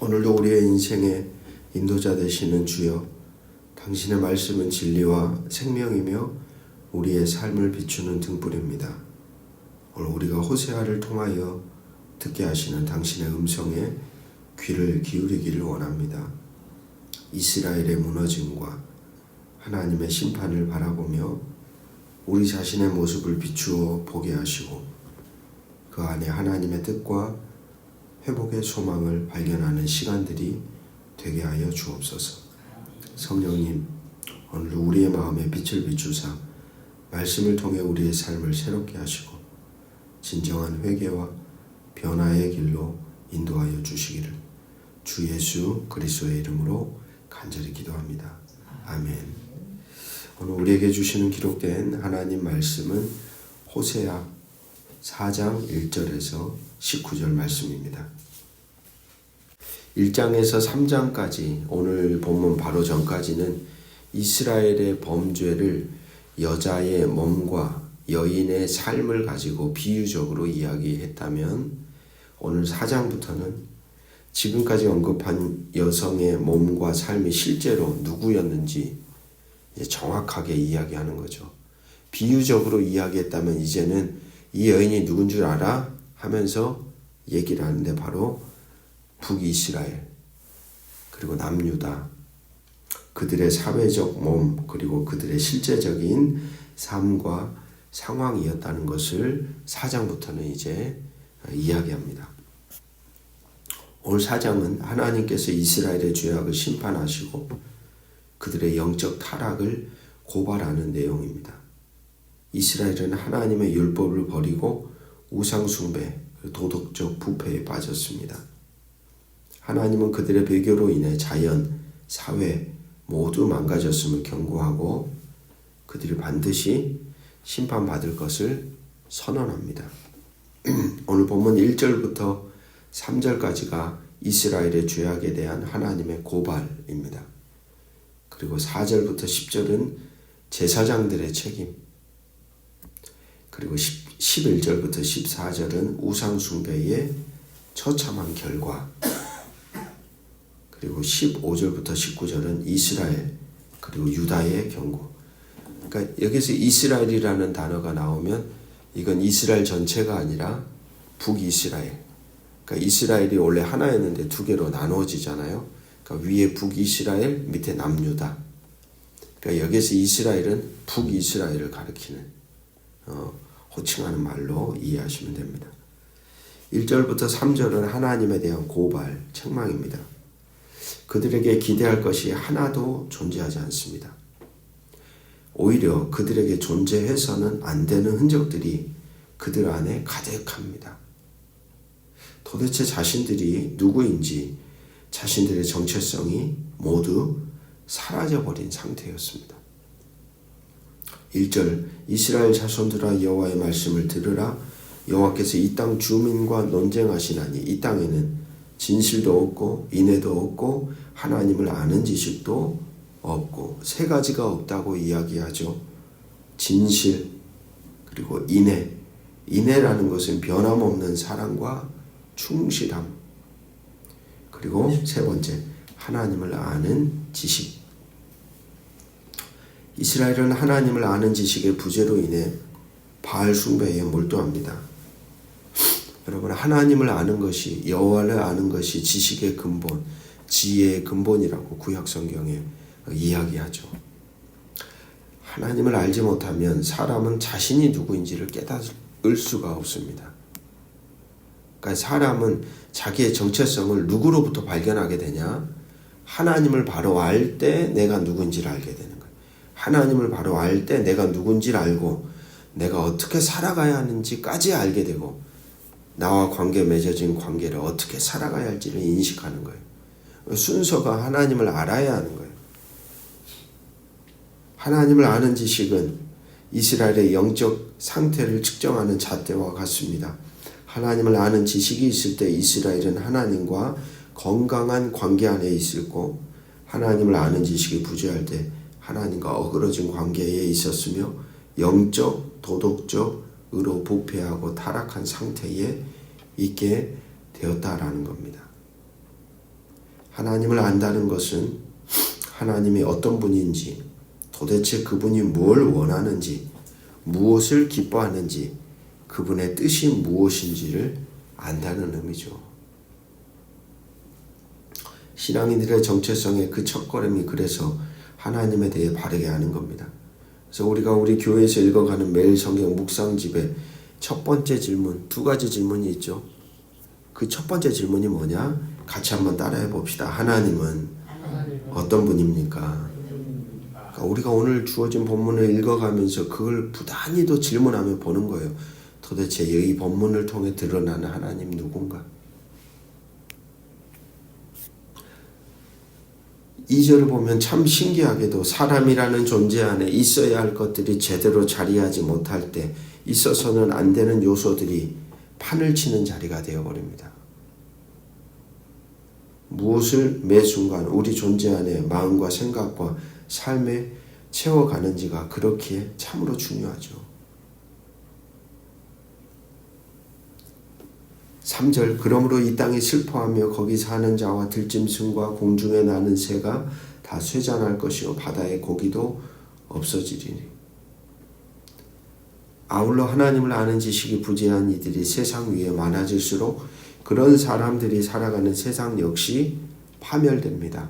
오늘도 우리의 인생의 인도자 되시는 주여, 당신의 말씀은 진리와 생명이며 우리의 삶을 비추는 등불입니다. 오늘 우리가 호세아를 통하여 듣게 하시는 당신의 음성에 귀를 기울이기를 원합니다. 이스라엘의 무너짐과 하나님의 심판을 바라보며 우리 자신의 모습을 비추어 보게 하시고 그 안에 하나님의 뜻과 회복의 소망을 발견하는 시간들이 되게 하여 주옵소서. 성령님, 오늘 우리의 마음에 빛을 비추사 말씀을 통해 우리의 삶을 새롭게 하시고 진정한 회개와 변화의 길로 인도하여 주시기를 주 예수 그리스도의 이름으로 간절히 기도합니다. 아멘. 오늘 우리에게 주시는 기록된 하나님 말씀은 호세아 4장 1절에서 19절 말씀입니다. 1장에서 3장까지 오늘 본문 바로 전까지는 이스라엘의 범죄를 여자의 몸과 여인의 삶을 가지고 비유적으로 이야기했다면 오늘 4장부터는 지금까지 언급한 여성의 몸과 삶이 실제로 누구였는지 정확하게 이야기하는 거죠. 비유적으로 이야기했다면 이제는 이 여인이 누군 줄 알아? 하면서 얘기를 하는데 바로 북이스라엘 그리고 남유다, 그들의 사회적 몸 그리고 그들의 실제적인 삶과 상황이었다는 것을 4장부터는 이제 이야기합니다. 오늘 4장은 하나님께서 이스라엘의 죄악을 심판하시고 그들의 영적 타락을 고발하는 내용입니다. 이스라엘은 하나님의 율법을 버리고 우상숭배, 도덕적 부패에 빠졌습니다. 하나님은 그들의 배교로 인해 자연, 사회 모두 망가졌음을 경고하고 그들이 반드시 심판받을 것을 선언합니다. 오늘 본문 1절부터 3절까지가 이스라엘의 죄악에 대한 하나님의 고발입니다. 그리고 4절부터 10절은 제사장들의 책임, 그리고 11절부터 14절은 우상숭배의 처참한 결과, 그리고 15절부터 19절은 이스라엘 그리고 유다의 경고. 그러니까 여기서 이스라엘이라는 단어가 나오면 이건 이스라엘 전체가 아니라 북이스라엘. 그러니까 이스라엘이 원래 하나였는데 두 개로 나누어지잖아요. 그러니까 위에 북이스라엘, 밑에 남유다. 그러니까 여기서 이스라엘은 북이스라엘을 가리키는 호칭하는 말로 이해하시면 됩니다. 1절부터 3절은 하나님에 대한 고발, 책망입니다. 그들에게 기대할 것이 하나도 존재하지 않습니다. 오히려 그들에게 존재해서는 안 되는 흔적들이 그들 안에 가득합니다. 도대체 자신들이 누구인지 자신들의 정체성이 모두 사라져버린 상태였습니다. 1절 이스라엘 자손들아 여호와의 말씀을 들으라. 여호와께서 이 땅 주민과 논쟁하시나니 이 땅에는 진실도 없고 인애도 없고 하나님을 아는 지식도 없고 세 가지가 없다고 이야기하죠. 진실 그리고 인애. 인애라는 것은 변함없는 사랑과 충실함. 그리고 세 번째 하나님을 아는 지식. 이스라엘은 하나님을 아는 지식의 부재로 인해 바알 숭배에 몰두합니다. 여러분, 하나님을 아는 것이, 여호와를 아는 것이 지식의 근본, 지혜의 근본이라고 구약 성경에 이야기하죠. 하나님을 알지 못하면 사람은 자신이 누구인지를 깨달을 수가 없습니다. 그러니까 사람은 자기의 정체성을 누구로부터 발견하게 되냐? 하나님을 바로 알 때 내가 누군지를 알게 되는 거예요. 하나님을 바로 알 때 내가 누군지를 알고 내가 어떻게 살아가야 하는지까지 알게 되고 나와 관계 맺어진 관계를 어떻게 살아가야 할지를 인식하는 거예요. 순서가 하나님을 알아야 하는 거예요. 하나님을 아는 지식은 이스라엘의 영적 상태를 측정하는 잣대와 같습니다. 하나님을 아는 지식이 있을 때 이스라엘은 하나님과 건강한 관계 안에 있었고 하나님을 아는 지식이 부재할 때 하나님과 어그러진 관계에 있었으며 영적, 도덕적으로 부패하고 타락한 상태에 있게 되었다라는 겁니다. 하나님을 안다는 것은 하나님이 어떤 분인지, 도대체 그분이 뭘 원하는지, 무엇을 기뻐하는지, 그분의 뜻이 무엇인지를 안다는 의미죠. 신앙인들의 정체성의 그 첫걸음이 그래서 하나님에 대해 바르게 아는 겁니다. 그래서 우리가 우리 교회에서 읽어가는 매일 성경 묵상집에 첫 번째 질문, 두 가지 질문이 있죠. 그 첫 번째 질문이 뭐냐? 같이 한번 따라해 봅시다. 하나님은 어떤 분입니까? 그러니까 우리가 오늘 주어진 본문을 읽어가면서 그걸 부단히도 질문하며 보는 거예요. 도대체 이 본문을 통해 드러나는 하나님 누군가? 2절을 보면 참 신기하게도 사람이라는 존재 안에 있어야 할 것들이 제대로 자리하지 못할 때 있어서는 안 되는 요소들이 판을 치는 자리가 되어버립니다. 무엇을 매 순간 우리 존재 안에 마음과 생각과 삶에 채워가는지가 그렇기에 참으로 중요하죠. 3절 그러므로 이 땅이 슬퍼하며 거기 사는 자와 들짐승과 공중에 나는 새가 다 쇠잔할 것이요 바다의 고기도 없어지리니. 아울러 하나님을 아는 지식이 부재한 이들이 세상 위에 많아질수록 그런 사람들이 살아가는 세상 역시 파멸됩니다.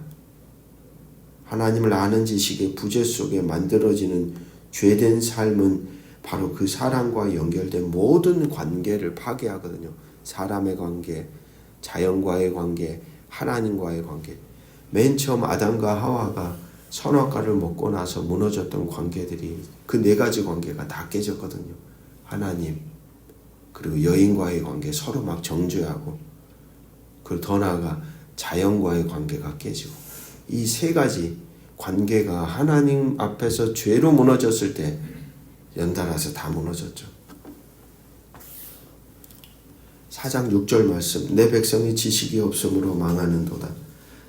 하나님을 아는 지식의 부재 속에 만들어지는 죄된 삶은 바로 그 사람과 연결된 모든 관계를 파괴하거든요. 사람의 관계, 자연과의 관계, 하나님과의 관계. 맨 처음 아담과 하와가 선악과를 먹고 나서 무너졌던 관계들이 그 네 가지 관계가 다 깨졌거든요. 하나님, 그리고 여인과의 관계 서로 막 정죄하고, 그리고 더 나아가 자연과의 관계가 깨지고, 이 세 가지 관계가 하나님 앞에서 죄로 무너졌을 때 연달아서 다 무너졌죠. 4장 6절 말씀, 내 백성이 지식이 없으므로 망하는도다.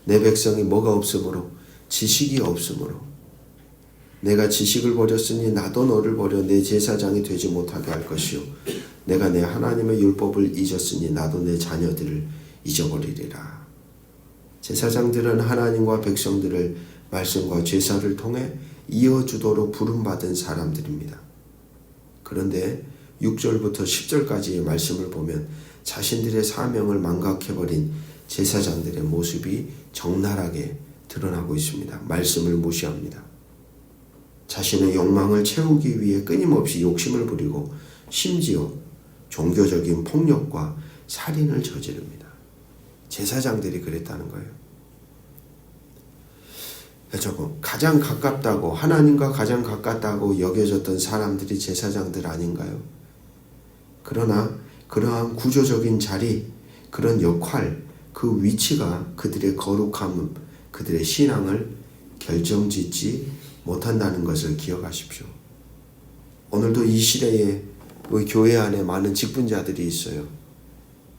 내 백성이 뭐가 없으므로? 지식이 없으므로. 내가 지식을 버렸으니 나도 너를 버려 내 제사장이 되지 못하게 할 것이요 내가 내 하나님의 율법을 잊었으니 나도 내 자녀들을 잊어버리리라. 제사장들은 하나님과 백성들을 말씀과 제사를 통해 이어주도록 부름받은 사람들입니다. 그런데 6절부터 10절까지의 말씀을 보면 자신들의 사명을 망각해버린 제사장들의 모습이 적나라하게 드러나고 있습니다. 말씀을 무시합니다. 자신의 욕망을 채우기 위해 끊임없이 욕심을 부리고 심지어 종교적인 폭력과 살인을 저지릅니다. 제사장들이 그랬다는 거예요. 저거 가장 가깝다고, 하나님과 가장 가깝다고 여겨졌던 사람들이 제사장들 아닌가요? 그러나 그러한 구조적인 자리, 그런 역할, 그 위치가 그들의 거룩함, 그들의 신앙을 결정짓지 못한다는 것을 기억하십시오. 오늘도 이 시대에 우리 교회 안에 많은 직분자들이 있어요.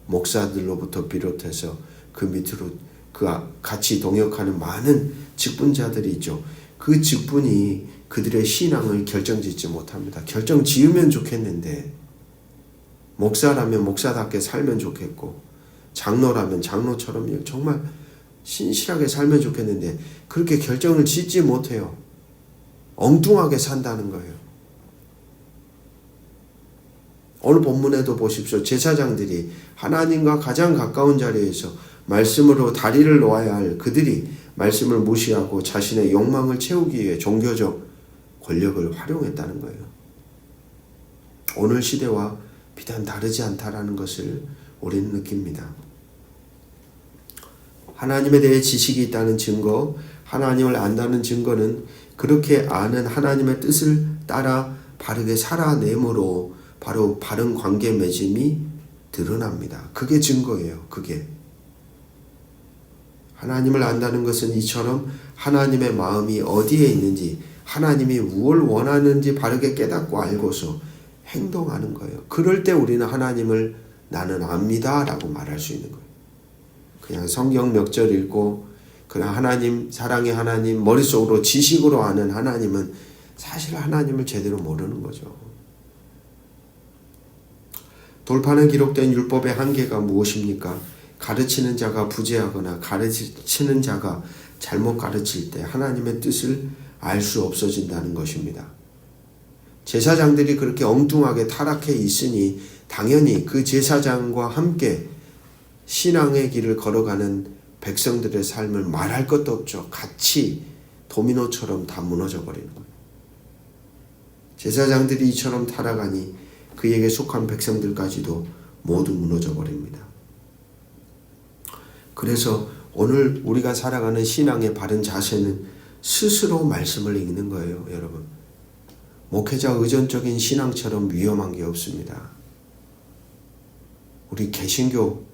목사들로부터 비롯해서 그 밑으로 그 같이 동역하는 많은 직분자들이 있죠. 그 직분이 그들의 신앙을 결정짓지 못합니다. 결정지으면 좋겠는데, 목사라면 목사답게 살면 좋겠고, 장로라면 장로처럼 정말 신실하게 살면 좋겠는데 그렇게 결정을 짓지 못해요. 엉뚱하게 산다는 거예요. 오늘 본문에도 보십시오. 제사장들이 하나님과 가장 가까운 자리에서 말씀으로 다리를 놓아야 할 그들이 말씀을 무시하고 자신의 욕망을 채우기 위해 종교적 권력을 활용했다는 거예요. 오늘 시대와 비단 다르지 않다라는 것을 우리는 느낍니다. 하나님에 대해 지식이 있다는 증거, 하나님을 안다는 증거는 그렇게 아는 하나님의 뜻을 따라 바르게 살아내므로 바로 바른 관계 맺음이 드러납니다. 그게 증거예요. 그게. 하나님을 안다는 것은 이처럼 하나님의 마음이 어디에 있는지, 하나님이 무엇을 원하는지 바르게 깨닫고 알고서 행동하는 거예요. 그럴 때 우리는 하나님을 나는 압니다 라고 말할 수 있는 거예요. 그냥 성경 몇 절 읽고 그냥 하나님, 사랑의 하나님, 머릿속으로 지식으로 아는 하나님은 사실 하나님을 제대로 모르는 거죠. 돌판에 기록된 율법의 한계가 무엇입니까? 가르치는 자가 부재하거나 가르치는 자가 잘못 가르칠 때 하나님의 뜻을 알 수 없어진다는 것입니다. 제사장들이 그렇게 엉뚱하게 타락해 있으니 당연히 그 제사장과 함께 신앙의 길을 걸어가는 백성들의 삶을 말할 것도 없죠. 같이 도미노처럼 다 무너져 버리는 거예요. 제사장들이 이처럼 타락하니 그에게 속한 백성들까지도 모두 무너져 버립니다. 그래서 오늘 우리가 살아가는 신앙의 바른 자세는 스스로 말씀을 읽는 거예요, 여러분. 목회자 의존적인 신앙처럼 위험한 게 없습니다. 우리 개신교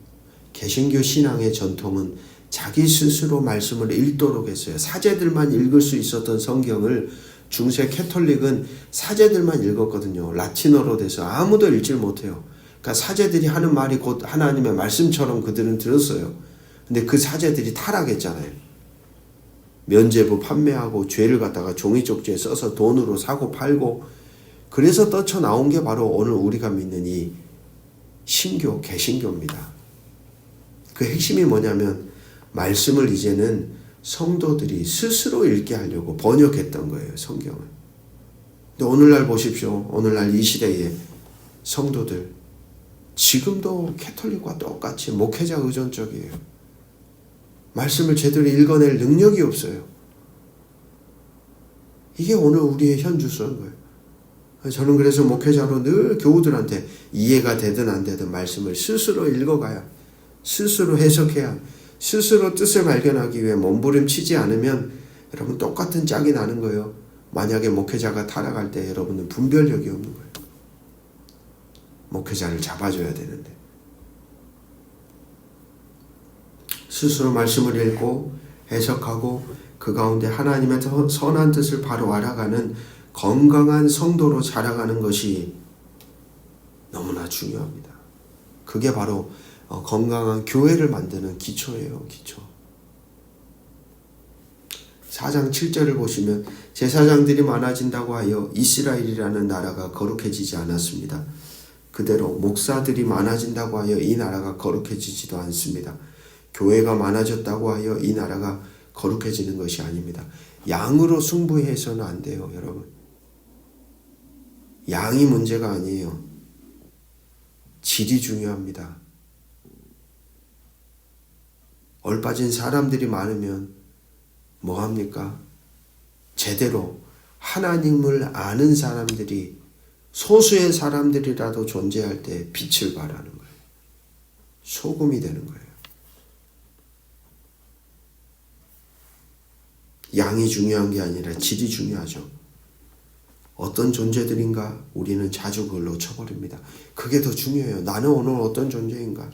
신앙의 전통은 자기 스스로 말씀을 읽도록 했어요. 사제들만 읽을 수 있었던 성경을 중세 캐톨릭은 사제들만 읽었거든요. 라틴어로 돼서 아무도 읽질 못해요. 그러니까 사제들이 하는 말이 곧 하나님의 말씀처럼 그들은 들었어요. 근데 그 사제들이 타락했잖아요. 면죄부 판매하고 죄를 갖다가 종이쪽지에 써서 돈으로 사고 팔고, 그래서 떠쳐 나온 게 바로 오늘 우리가 믿는 이 신교, 개신교입니다. 그 핵심이 뭐냐면 말씀을 이제는 성도들이 스스로 읽게 하려고 번역했던 거예요, 성경을. 근데 오늘날 보십시오. 오늘날 이 시대의 성도들 지금도 캐톨릭과 똑같이 목회자 의존적이에요. 말씀을 제대로 읽어낼 능력이 없어요. 이게 오늘 우리의 현주소인 거예요. 저는 그래서 목회자로 늘 교우들한테 이해가 되든 안 되든 말씀을 스스로 읽어가야, 스스로 해석해야, 스스로 뜻을 발견하기 위해 몸부림치지 않으면 여러분 똑같은 짝이 나는 거예요. 만약에 목회자가 타락할 때 여러분은 분별력이 없는 거예요. 목회자를 잡아줘야 되는데. 스스로 말씀을 읽고 해석하고 그 가운데 하나님의 선한 뜻을 바로 알아가는 건강한 성도로 자라가는 것이 너무나 중요합니다. 그게 바로 건강한 교회를 만드는 기초예요. 기초. 4장 7절을 보시면 제사장들이 많아진다고 하여 이스라엘이라는 나라가 거룩해지지 않았습니다. 그대로 목사들이 많아진다고 하여 이 나라가 거룩해지지도 않습니다. 교회가 많아졌다고 하여 이 나라가 거룩해지는 것이 아닙니다. 양으로 승부해서는 안 돼요, 여러분. 양이 문제가 아니에요. 질이 중요합니다. 얼빠진 사람들이 많으면 뭐합니까? 제대로 하나님을 아는 사람들이, 소수의 사람들이라도 존재할 때 빛을 발하는 거예요. 소금이 되는 거예요. 양이 중요한 게 아니라 질이 중요하죠. 어떤 존재들인가 우리는 자주 그걸 놓쳐버립니다. 그게 더 중요해요. 나는 오늘 어떤 존재인가.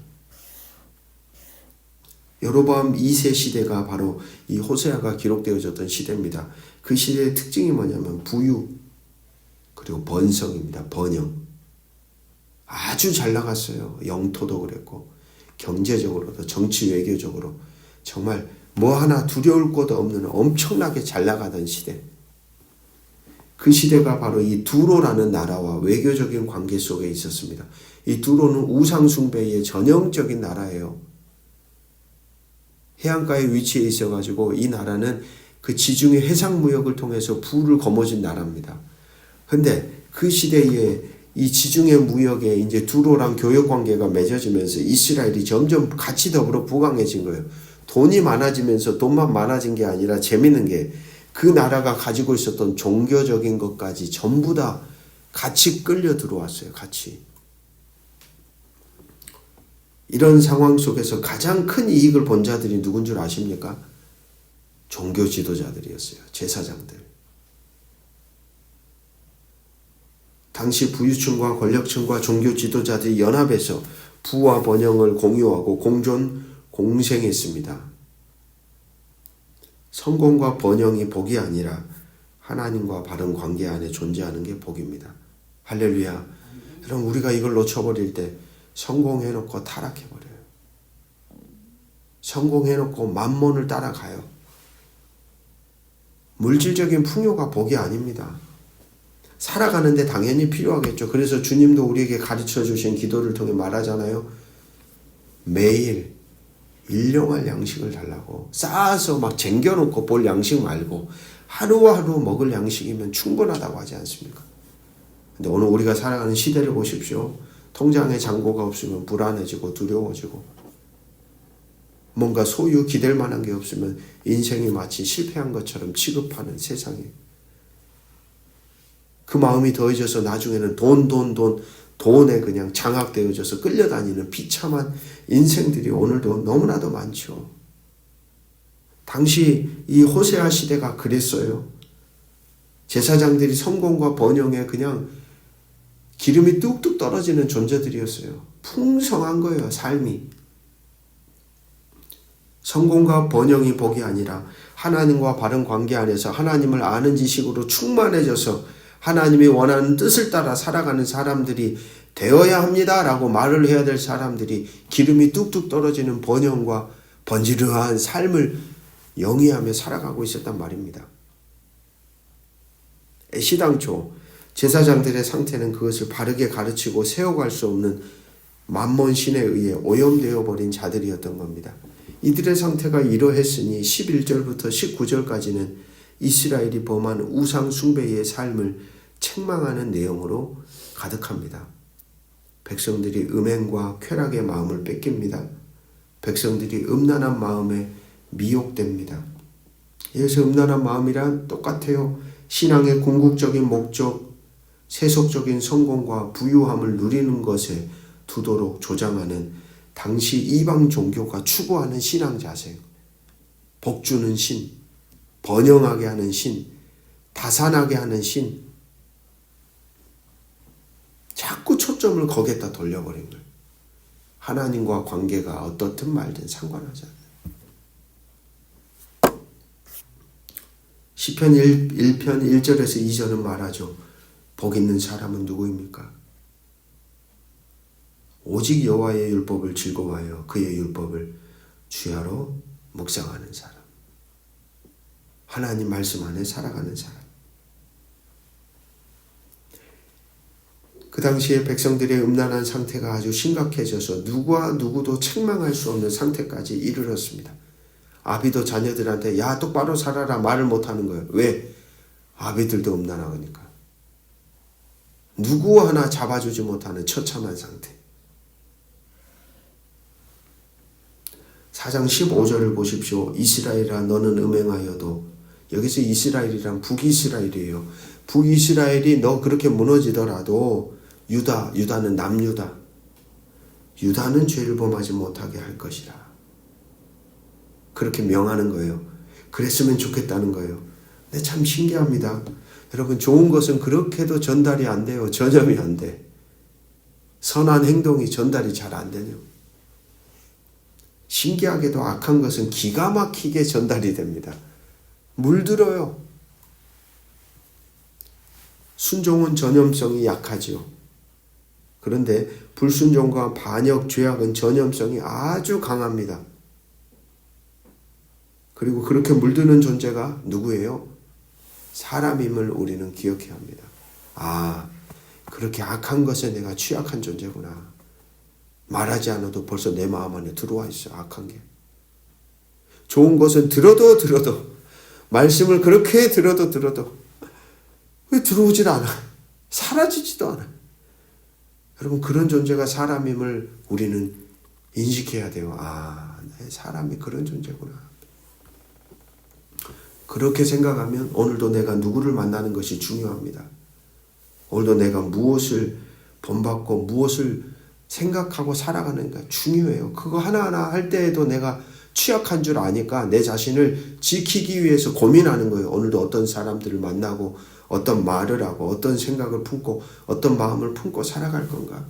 여로보암 2세 시대가 바로 이 호세아가 기록되어졌던 시대입니다. 그 시대의 특징이 뭐냐면 부유 그리고 번성입니다. 번영. 아주 잘 나갔어요. 영토도 그랬고 경제적으로도 정치 외교적으로 정말 뭐 하나 두려울 것 없는 엄청나게 잘 나가던 시대. 그 시대가 바로 이 두로라는 나라와 외교적인 관계 속에 있었습니다. 이 두로는 우상 숭배의 전형적인 나라예요. 해안가에 위치해 있어가지고 이 나라는 그 지중해 해상무역을 통해서 부를 거머쥔 나라입니다. 근데 그 시대에 이 지중해 무역에 이제 두로랑 교역 관계가 맺어지면서 이스라엘이 점점 같이 더불어 부강해진 거예요. 돈이 많아지면서 돈만 많아진 게 아니라 재밌는 게 그 나라가 가지고 있었던 종교적인 것까지 전부 다 같이 끌려 들어왔어요. 같이. 이런 상황 속에서 가장 큰 이익을 본 자들이 누군 줄 아십니까? 종교 지도자들이었어요. 제사장들. 당시 부유층과 권력층과 종교 지도자들이 연합해서 부와 번영을 공유하고 공존, 공생했습니다. 성공과 번영이 복이 아니라 하나님과 바른 관계 안에 존재하는 게 복입니다. 할렐루야. 여러분 우리가 이걸 놓쳐버릴 때 성공해놓고 타락해버려요. 성공해놓고 만몬을 따라가요. 물질적인 풍요가 복이 아닙니다. 살아가는데 당연히 필요하겠죠. 그래서 주님도 우리에게 가르쳐 주신 기도를 통해 말하잖아요. 매일 일용할 양식을 달라고 쌓아서 막 쟁겨놓고 볼 양식 말고 하루하루 먹을 양식이면 충분하다고 하지 않습니까? 근데 오늘 우리가 살아가는 시대를 보십시오. 통장에 잔고가 없으면 불안해지고 두려워지고 뭔가 소유 기댈 만한 게 없으면 인생이 마치 실패한 것처럼 취급하는 세상이에요. 그 마음이 더해져서 나중에는 돈에 그냥 장악되어져서 끌려다니는 비참한 인생들이 오늘도 너무나도 많죠. 당시 이 호세아 시대가 그랬어요. 제사장들이 성공과 번영에 그냥 기름이 뚝뚝 떨어지는 존재들이었어요. 풍성한 거예요, 삶이. 성공과 번영이 복이 아니라 하나님과 바른 관계 안에서 하나님을 아는 지식으로 충만해져서 하나님이 원하는 뜻을 따라 살아가는 사람들이 되어야 합니다라고 말을 해야 될 사람들이 기름이 뚝뚝 떨어지는 번영과 번지르한 삶을 영위하며 살아가고 있었단 말입니다. 시당초 제사장들의 상태는 그것을 바르게 가르치고 세워갈 수 없는 만몬신에 의해 오염되어 버린 자들이었던 겁니다. 이들의 상태가 이러했으니 11절부터 19절까지는 이스라엘이 범한 우상 숭배의 삶을 책망하는 내용으로 가득합니다. 백성들이 음행과 쾌락의 마음을 뺏깁니다. 백성들이 음란한 마음에 미혹됩니다. 여기서 음란한 마음이란 똑같아요. 신앙의 궁극적인 목적, 세속적인 성공과 부유함을 누리는 것에 두도록 조장하는 당시 이방 종교가 추구하는 신앙 자세. 복주는 신, 번영하게 하는 신, 다산하게 하는 신. 자꾸 초점을 거기에다 돌려버린 거예요. 하나님과 관계가 어떻든 말든 상관하지 않아요. 시편 1편 1절에서 2절은 말하죠. 복 있는 사람은 누구입니까? 오직 여호와의 율법을 즐거워하여 그의 율법을 주야로 묵상하는 사람. 하나님 말씀 안에 살아가는 사람. 그 당시에 백성들의 음란한 상태가 아주 심각해져서 누구와 누구도 책망할 수 없는 상태까지 이르렀습니다. 아비도 자녀들한테 야 똑바로 살아라 말을 못하는 거예요. 왜? 아비들도 음란하니까. 누구 하나 잡아주지 못하는 처참한 상태. 4장 15절을 보십시오. 이스라엘아 너는 음행하여도, 여기서 이스라엘이란 북이스라엘이에요. 북이스라엘이 너 그렇게 무너지더라도 유다는 남유다. 유다는 죄를 범하지 못하게 할 것이라. 그렇게 명하는 거예요. 그랬으면 좋겠다는 거예요. 근데 참 신기합니다. 여러분 좋은 것은 그렇게도 전달이 안 돼요. 전염이 안 돼. 선한 행동이 전달이 잘 안 되네요. 신기하게도 악한 것은 기가 막히게 전달이 됩니다. 물들어요. 순종은 전염성이 약하죠. 그런데 불순종과 반역, 죄악은 전염성이 아주 강합니다. 그리고 그렇게 물드는 존재가 누구예요? 사람임을 우리는 기억해야 합니다. 아, 그렇게 악한 것에 내가 취약한 존재구나. 말하지 않아도 벌써 내 마음 안에 들어와 있어, 악한 게. 좋은 것은 들어도 말씀을 그렇게 들어도 왜 들어오질 않아? 사라지지도 않아. 여러분 그런 존재가 사람임을 우리는 인식해야 돼요. 아, 사람이 그런 존재구나. 그렇게 생각하면 오늘도 내가 누구를 만나는 것이 중요합니다. 오늘도 내가 무엇을 본받고 무엇을 생각하고 살아가는가 중요해요. 그거 하나하나 할 때에도 내가 취약한 줄 아니까 내 자신을 지키기 위해서 고민하는 거예요. 오늘도 어떤 사람들을 만나고 어떤 말을 하고 어떤 생각을 품고 어떤 마음을 품고 살아갈 건가.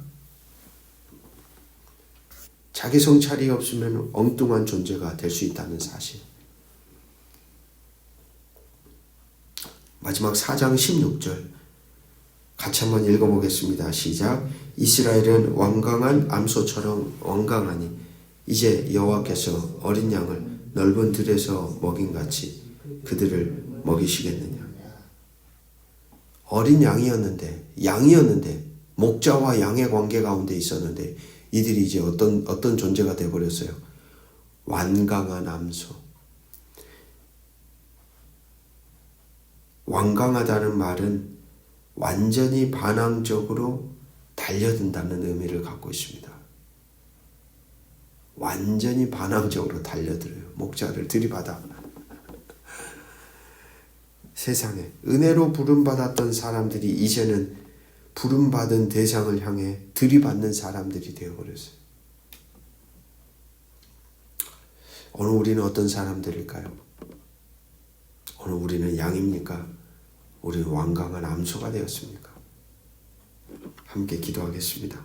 자기 성찰이 없으면 엉뚱한 존재가 될 수 있다는 사실. 마지막 4장 16절 같이 한번 읽어보겠습니다. 시작. 이스라엘은 완강한 암소처럼 완강하니 이제 여호와께서 어린 양을 넓은 들에서 먹인같이 그들을 먹이시겠느냐. 어린 양이었는데 목자와 양의 관계 가운데 있었는데 이들이 이제 어떤 존재가 되어버렸어요. 완강한 암소. 완강하다는 말은 완전히 반항적으로 달려든다는 의미를 갖고 있습니다. 완전히 반항적으로 달려들어요. 목자를 들이받아. 세상에 은혜로 부름받았던 사람들이 이제는 부름받은 대상을 향해 들이받는 사람들이 되어버렸어요. 오늘 우리는 어떤 사람들일까요? 오늘 우리는 양입니까? 우리는 완강한 암소가 되었습니까? 함께 기도하겠습니다.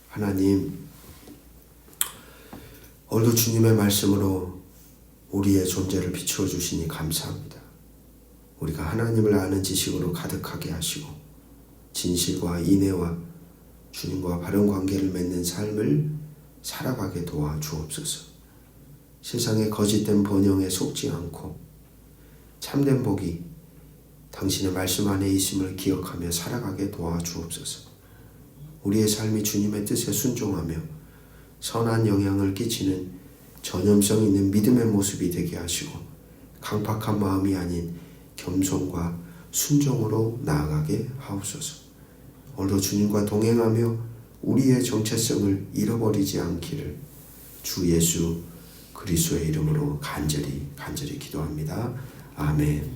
하나님, 오늘도 주님의 말씀으로 우리의 존재를 비추어 주시니 감사합니다. 우리가 하나님을 아는 지식으로 가득하게 하시고 진실과 인애와 주님과 바른 관계를 맺는 삶을 살아가게 도와 주옵소서. 세상의 거짓된 번영에 속지 않고 참된 복이 당신의 말씀 안에 있음을 기억하며 살아가게 도와 주옵소서. 우리의 삶이 주님의 뜻에 순종하며 선한 영향을 끼치는 전염성 있는 믿음의 모습이 되게 하시고 강팍한 마음이 아닌 겸손과 순종으로 나아가게 하옵소서. 오늘도 주님과 동행하며 우리의 정체성을 잃어버리지 않기를 주 예수 그리스도의 이름으로 간절히 기도합니다. 아멘.